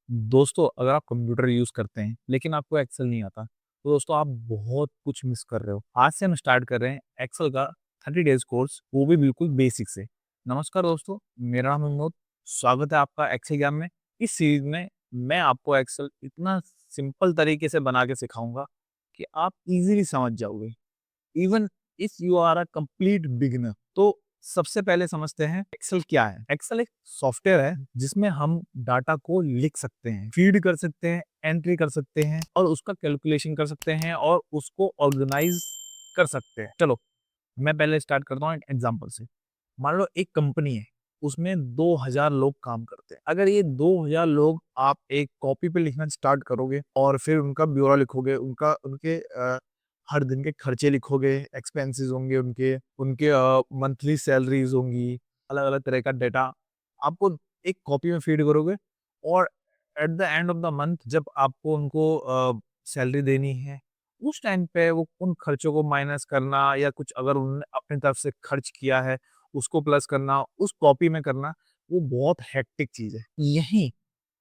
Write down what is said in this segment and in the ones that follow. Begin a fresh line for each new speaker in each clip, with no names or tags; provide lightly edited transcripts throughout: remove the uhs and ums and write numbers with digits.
दोस्तों, अगर आप कंप्यूटर यूज़ करते हैं, लेकिन आपको एक्सेल नहीं आता, तो दोस्तों आप बहुत कुछ मिस कर रहे हो। आज से हम स्टार्ट कर रहे हैं एक्सेल का 30 डेज़ कोर्स, वो भी बिल्कुल बेसिक से। नमस्कार दोस्तों, मेरा नाम है विनोद, स्वागत है आपका एक्सेल ज्ञान में। इस सीरीज़ में मैं आपको एक्सेल इतना सिंपल तरीके से बना के सिखाऊँगा कि आप ईज़िली समझ जाओगे। Even if you are a complete beginner. तो सबसे पहले समझते हैं एक्सेल क्या है। एक्सेल एक सॉफ्टवेयर है जिसमें हम डाटा को लिख सकते हैं, फीड कर सकते हैं, एंट्री कर सकते हैं और उसका कैलकुलेशन कर सकते हैं और उसको ऑर्गेनाइज कर सकते हैं। चलो, मैं पहले स्टार्ट करता हूँ एक एग्जांपल से। मान लो एक कंपनी है, उसमें 2000 लोग काम करते हैं। अगर ये 2000 लोग आप एक कॉपी पे लिखना स्टार्ट करोगे और फिर उनका ब्यौरा लिखोगे, उनके हर दिन के खर्चे लिखोगे, एक्सपेंसेस होंगे उनके, उनके मंथली सैलरीज़ होंगी, अलग-अलग तरह का डेटा आपको एक कॉपी में फीड करोगे और at the end of the month जब आपको उनको सैलरी देनी है, उस टाइम पे वो उन खर्चों को माइनस करना या कुछ अगर उन्होंने अपनी तरफ से खर्च किया है, उसको प्लस करना, उस कॉपी में करना, वो बहुत हेक्टिक चीज़ है। यहीं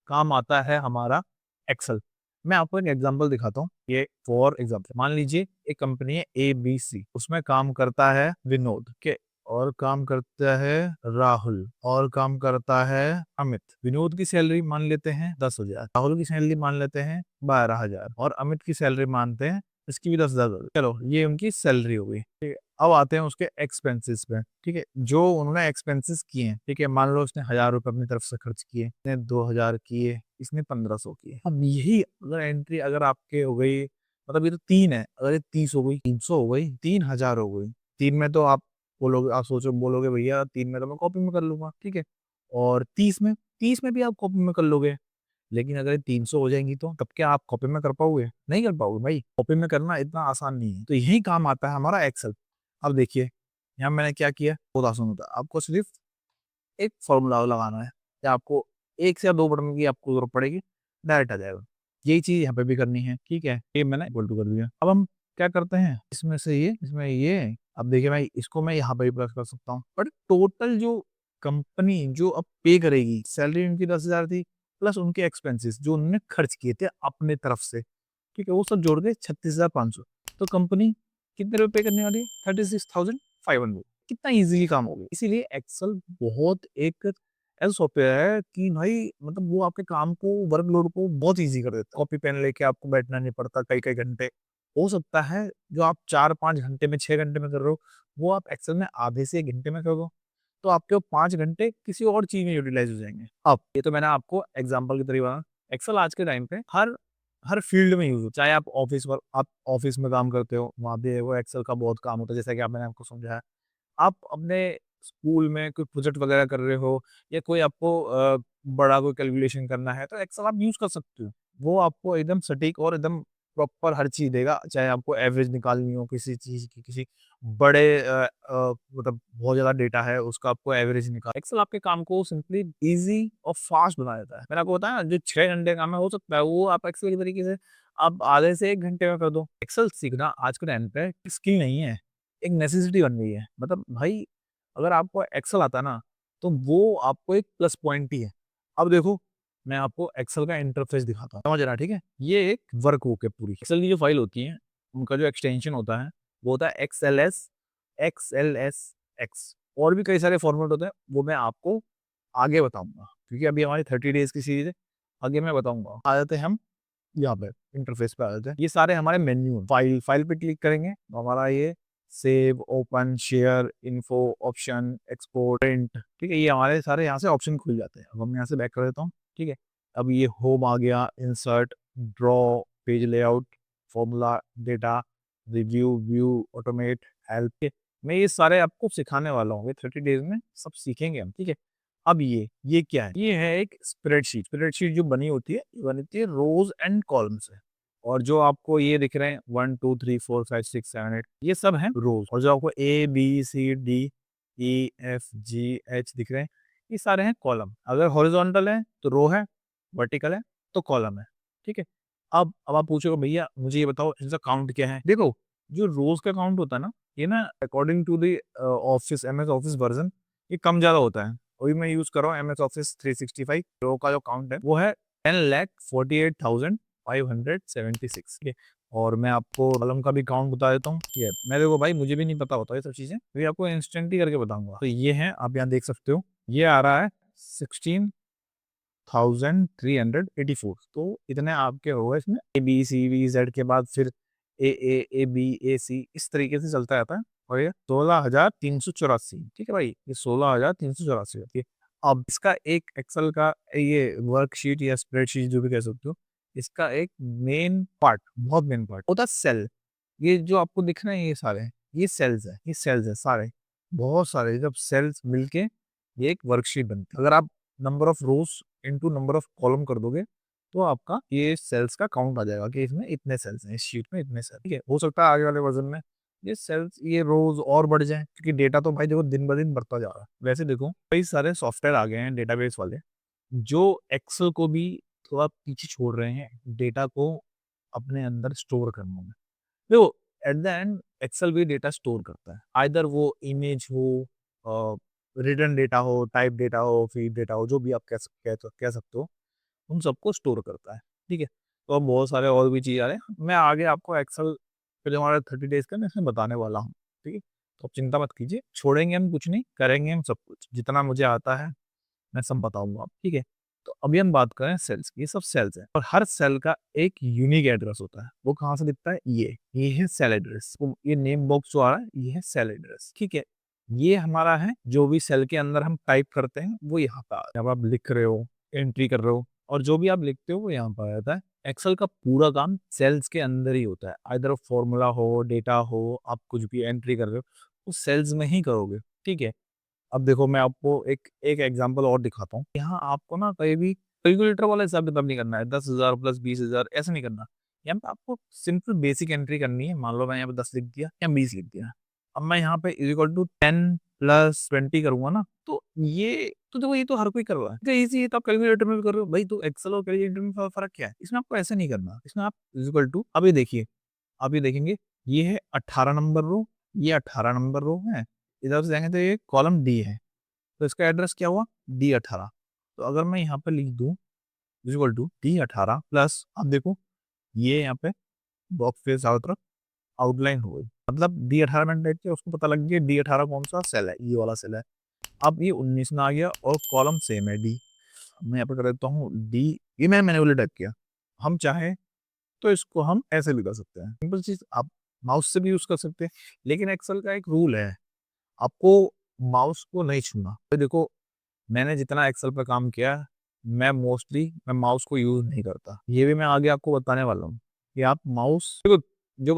काम आता है हमारा एक्सेल। मैं आपको एक एग्ज़ाम्पल दिखाता हूँ। ये फॉर एग्ज़ाम्पल मान लीजिए एक कंपनी है एबीसी, उसमें काम करता है विनोद, के और काम करता है राहुल और काम करता है अमित। विनोद की सैलरी मान लेते हैं 10,000, राहुल की सैलरी मान लेते हैं 12,000 और अमित की सैलरी मानते हैं इसकी भी 10,000। चलो, ये उनकी सैलरी हो गई। ठीक है, अब आते हैं उसके एक्सपेंसेस पे। ठीक है, जो उन्होंने एक्सपेंसेस किए हैं, ठीक है, मान लो उसने 1000 रुपए अपनी तरफ से खर्च किए, इसने 2000 किए, इसने 1500 किए। अब यही अगर एंट्री अगर आपके हो गई, मतलब ये तो 3 है, अगर ये 30 हो गई, 300 हो गई, 3000 हो गई, 3 में तो आप बोलोगे, आप सोचो बोलोगे भैया 3 में तो मैं कॉपी में कर लूँगा, ठीक है? और 30 में भी आप कॉपी में कर लोगे। लेकिन अगर ये 300 हो जाएँगी तो तब क्या आप कॉपी में कर पाओगे? नहीं कर पाओगे भाई, कॉपी में करना इतना आसान नहीं है। तो यही काम आता है हमारा एक्सेल। अब देखिए, यहाँ मैंने क्या किया, बहुत आसान होता है। आपको सिर्फ़ एक फ़ॉर्मूला लगाना है या आपको 1 से या 2 बटन की आपको ज़रूरत पड़ेगी, डायरेक्ट आ जाएगा। यही चीज़ यहाँ पे भी करनी है, ठीक है? ये मैंने इक्वल टू कर दिया। अब हम क्या करते हैं, इसमें से ये, इसमें ये, अब देखिए मैं इसको मैं यहाँ पे भी प्लस कर सकता हूँ। बट टोटल जो कंपनी जो अब पे करेगी, सैलरी उनकी 10,000 थी, प्लस उनके एक्सपेंसेस जो उन्होंने खर्च किए थे अपने तरफ से, ठीक है? वो सब जोड़ के 36,500। तो कंपनी कितने रुपए पे करने वाली है? 36,500। कितना ईज़िली काम हो गया। इसीलिए एक्सेल बहुत एक ऐसा सॉफ्टवेयर है कि भाई मतलब वो आपके काम को, वर्कलोड को बहुत ईज़ी कर देता है। कॉपी पेन लेके आपको बैठना नहीं पड़ता कई-कई घंटे। हो सकता है जो आप 4-5 घंटे में, 6 घंटे में कर रहे हो, वो आप एक्सेल में आधे से 1 घंटे में कर दो। तो आपके वो 5 घंटे किसी और चीज़ में यूटिलाइज़ हो जाएँगे। अब ये तो मैंने आपको एग्ज़ाम्पल के तरीके बताया। एक्सेल आज के टाइम पे हर हर फील्ड में यूज़ हो, चाहे आप ऑफ़िस में काम करते हो, वहाँ पे वो एक्सेल का बहुत काम होता है, जैसा कि मैंने आपको समझाया। आप अपने स्कूल में कोई प्रोजेक्ट वगैरह कर रहे हो या कोई आपको बड़ा कोई कैलकुलेशन करना है, तो एक्सेल आप यूज़ कर सकते हो। वो आपको एकदम सटीक और एकदम प्रॉपर हर चीज़ देगा, चाहे आपको एवरेज निकालनी हो किसी चीज़ की, किसी बड़े मतलब बहुत ज़्यादा डेटा है, उसका आपको एवरेज एक्सेल आपके काम को सिंपली ईज़ी और फास्ट बना देता है। मैंने आपको बताया ना, जो 6 घंटे का काम है, हो सकता है वो आप एक्सेल के तरीके से आप आधे से 1 घंटे में कर दो। एक्सेल सीखना आज के टाइम पे स्किल नहीं है, एक नेसेसिटी बन गई है। मतलब भाई, अगर आपको एक्सेल आता है ना, तो वो आपको एक प्लस पॉइंट ही है। अब देखो, मैं आपको एक्सेल का इंटरफ़ेस दिखाता हूँ, समझ रहे हैं, ठीक है? ये एक वर्कबुक है पूरी। एक्सेल की जो फ़ाइल होती है, उनका जो एक्सटेंशन होता है, वो होता है एक्सएलएस, एक्सएलएसएक्स। और भी कई सारे फॉर्मेट होते हैं, वो मैं आपको आगे बताऊँगा, क्योंकि अभी हमारी 30 डेज़ की सीरीज़ है, आगे मैं बताऊँगा। आ जाते हैं हम यहाँ पे, इंटरफ़ेस पे आ जाते हैं। ये सारे हमारे मेन्यू हैं। फाइल पे क्लिक करेंगे, तो हमारा ये save, open, share, info, option, export, print, ठीक है? ये हमारे सारे यहाँ से ऑप्शन खुल जाते हैं। अब हम यहाँ से बैक कर देता हूँ, ठीक है? अब ये होम आ गया, insert, draw, page layout, formula, data, review, view, automate, help. मैं ये सारे आपको सिखाने वाला हूँ। ये 30 डेज़ में सब सीखेंगे हम, ठीक है? अब ये क्या है? ये है एक स्प्रेडशीट। स्प्रेडशीट जो बनी होती है, ये बनी होती है रोज़ एंड कॉलम से। और जो आपको ये दिख रहे हैं 1, 2, 3, 4, 5, 6, 7, 8, ये सब हैं रोज़। और जो आपको ए, बी, सी, डी, ई, एफ, जी, एच दिख रहे हैं, ये सारे हैं कॉलम। अगर हॉरिज़ॉन्टल है तो रो है, वर्टिकल है तो कॉलम है, ठीक है? अब आप पूछोगे भैया मुझे ये बताओ इनका काउंट क्या है? देखो, जो रोज़ का काउंट होता है ना, ये ना according to the office MS office version, ये कम ज़्यादा होता है। अभी मैं यूज़ कर रहा हूँ एमएस ऑफिस 365, रो का जो काउंट है वो है 10,48,576। ठीक है, और मैं आपको कॉलम का भी काउंट बता देता हूँ। ठीक है, मैं देखो भाई मुझे भी नहीं पता होता ये सब चीजें, तो ये आपको इंस्टेंट ही करके बताऊंगा। तो ये है, आप यहाँ देख सकते हो, ये आ रहा है 16,384। तो इतने आपके हो गए इसमें। ABCVZ के बाद फिर AAABAC इस तरीके से चलता रहता है। और ये 16,384। ठीक है भाई, ये 16,384 होती है। अब इसका एक एक्सेल का ये वर्कशीट या स्प्रेडशीट जो भी कह सकते हो, इसका एक मेन पार्ट, बहुत मेन पार्ट होता है सेल। ये जो आपको दिख रहे हैं ये सारे, ये सेल्स है, ये सेल्स है सारे, बहुत सारे। जब सेल्स मिलके ये एक वर्कशीट बनती है। अगर आप number of rose into number of column कर दोगे तो आपका ये सेल्स का काउंट आ जाएगा कि इसमें इतने सेल्स हैं, इस शीट में इतने सेल्स। ठीक है, हो सकता है आगे वाले वर्जन में ये सेल्स, ये रोज और बढ़ जाए, क्योंकि डेटा तो भाई देखो दिन ब दिन बढ़ता जा रहा है। वैसे देखो कई सारे सॉफ्टवेयर आ गए हैं डेटाबेस वाले, जो एक्सेल को भी थोड़ा पीछे छोड़ रहे हैं डेटा को अपने अंदर स्टोर करने में। देखो एट द एंड एक्सेल भी डेटा स्टोर करता है, आइदर वो इमेज हो, रिटन डेटा हो, टाइप डेटा हो, फीड डेटा हो, जो भी आप कह सकते हो, उन सबको स्टोर करता है। ठीक है, तो अब बहुत सारे और भी चीज़ आ रहे हैं, मैं आगे आपको एक्सेल फिर जो हमारा 30 डेज का मैं इसमें बताने वाला हूँ। ठीक है, तो आप चिंता मत कीजिए, छोड़ेंगे हम कुछ नहीं, करेंगे हम सब कुछ, जितना मुझे आता है मैं सब बताऊंगा आप। ठीक है, तो अभी हम बात करें सेल्स की। ये सब सेल्स है और हर सेल का एक यूनिक एड्रेस होता है। वो कहाँ से दिखता है, ये है सेल एड्रेस। तो ये नेम बॉक्स जो आ रहा है ये है सेल एड्रेस। ठीक है, ये हमारा है, जो भी सेल के अंदर हम टाइप करते हैं वो यहाँ पे जब आप लिख रहे हो, एंट्री कर रहे हो, और जो भी आप लिखते हो वो यहाँ पर आ जाता है। एक्सेल का पूरा काम सेल्स के अंदर ही होता है, आइदर फॉर्मूला हो, डेटा हो, आप कुछ भी एंट्री कर रहे हो उस सेल्स में ही करोगे। ठीक है, अब देखो मैं आपको एक एक एग्जांपल और दिखाता हूँ। यहाँ आपको ना कहीं भी कैलकुलेटर वाला हिसाब किताब नहीं करना है, 10,000 प्लस 20,000 ऐसा नहीं करना। यहाँ पे आपको सिंपल बेसिक एंट्री करनी है। मान लो मैं यहाँ पे 10 लिख दिया या 20 लिख दिया, अब मैं यहाँ पे इक्वल टू 10 + 20 करूंगा ना, तो ये तो देखो ये तो हर कोई कर रहा है, तो इजी है, तो आप कैलकुलेटर में भी कर रहे हो भाई। तो एक्सेल और कैलकुलेटर में फर्क क्या है, इसमें आपको ऐसा नहीं करना। इसमें आप इक्वल टू, अभी देखिए, अभी देखेंगे, ये है 18 नंबर रो, ये 18 नंबर रो है, इधर से जाएंगे तो ये कॉलम डी है, तो इसका एड्रेस क्या हुआ, D18। तो अगर मैं यहाँ पे लिख दूं इक्वल टू D18 प्लस, अब देखो ये यहाँ पे बॉक्स के चारों तरफ आउटलाइन हो गई, मतलब D18 मैंने टाइप किया, उसको पता लग गया D18 कौन सा सेल है, ये वाला सेल है। अब ये 19 में आ गया और कॉलम सेम है D। मैं यहाँ पे कर देता हूँ D, ये मैंने मैन्युअली टाइप किया। हम चाहे तो इसको हम ऐसे भी कर सकते हैं, सिंपल चीज, आप माउस से भी यूज कर सकते हैं, लेकिन एक्सेल का एक रूल है, आपको माउस को नहीं छूना। तो देखो मैंने जितना एक्सेल पे काम किया है, मैं माउस को यूज नहीं करता। ये भी मैं आगे आपको बताने वाला हूँ कि आप माउस, देखो जो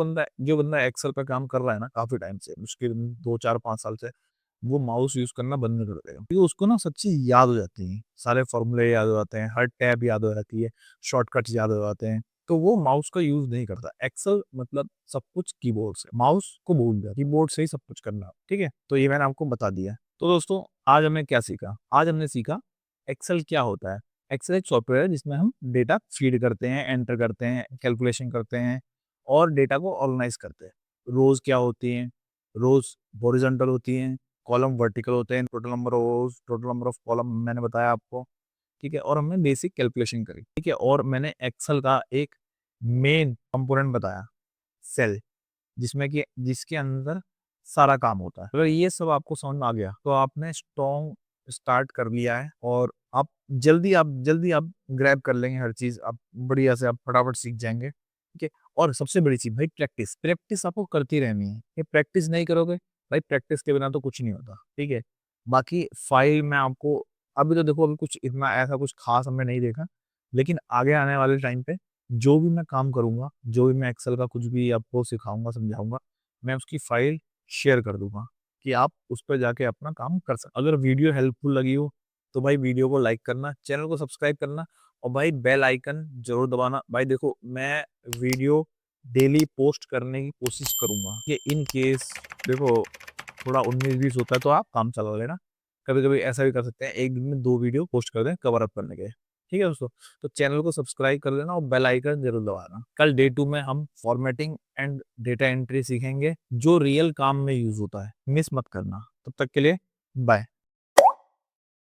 बंदा एक्सेल पे काम कर रहा है ना काफी टाइम से, मुश्किल 2 4 5 साल से, वो माउस यूज करना बंद कर देगा, क्योंकि उसको ना सब चीज याद हो जाती है, सारे फॉर्मूले याद हो जाते हैं, हर टैब याद हो जाती है, शॉर्टकट्स याद हो जाते हैं, तो वो माउस का यूज नहीं करता। एक्सेल मतलब सब कुछ कीबोर्ड से, माउस को भूल गया, कीबोर्ड से ही सब कुछ करना। ठीक है, तो ये मैंने आपको बता दिया। तो दोस्तों आज हमने क्या सीखा, आज हमने सीखा एक्सेल क्या होता है। एक्सेल एक सॉफ्टवेयर है जिसमें हम डेटा फीड करते हैं, एंटर करते हैं, कैलकुलेशन करते हैं और डेटा को ऑर्गेनाइज करते हैं। रोज क्या होती हैं, रोज हॉरिजॉन्टल होती हैं, कॉलम वर्टिकल होते हैं, total number of rose, total number of column मैंने बताया आपको। ठीक है, और हमने बेसिक कैलकुलेशन करी। ठीक है, और मैंने एक्सेल का एक मेन कंपोनेंट बताया, सेल, जिसमें कि जिसके अंदर सारा काम होता है। अगर ये सब आपको समझ में आ गया तो आपने स्ट्रॉन्ग स्टार्ट कर लिया है, और आप जल्दी आप ग्रैब कर लेंगे हर चीज, आप बढ़िया से आप फटाफट सीख जाएंगे। ठीक है, और सबसे बड़ी चीज भाई, प्रैक्टिस प्रैक्टिस आपको करती रहनी है। ये प्रैक्टिस नहीं करोगे भाई, प्रैक्टिस के बिना तो कुछ नहीं होता। ठीक है, बाकी फाइल में आपको, अभी तो देखो अभी कुछ इतना ऐसा कुछ खास हमने नहीं देखा, लेकिन आगे आने वाले टाइम पे जो भी मैं काम करूंगा, जो भी मैं एक्सेल का कुछ भी आपको सिखाऊंगा, समझाऊंगा, मैं उसकी फाइल शेयर कर दूंगा कि आप उस पर जाके अपना काम कर सकते। अगर वीडियो हेल्पफुल लगी हो तो भाई वीडियो को लाइक करना, चैनल को सब्सक्राइब करना, और भाई बेल आइकन जरूर दबाना। भाई देखो मैं वीडियो डेली पोस्ट करने की कोशिश करूंगा कि इन केस देखो थोड़ा 19-20 होता है तो आप काम चला लेना। कभी कभी ऐसा भी कर सकते हैं, एक दिन में 2 वीडियो पोस्ट कर दें कवर अप करने के। ठीक है दोस्तों, तो चैनल को सब्सक्राइब कर लेना और बेल आइकन जरूर दबाना। कल डे 2 में हम फॉर्मेटिंग एंड डेटा एंट्री सीखेंगे, जो रियल काम में यूज होता है, मिस मत करना। तब तक के लिए बाय।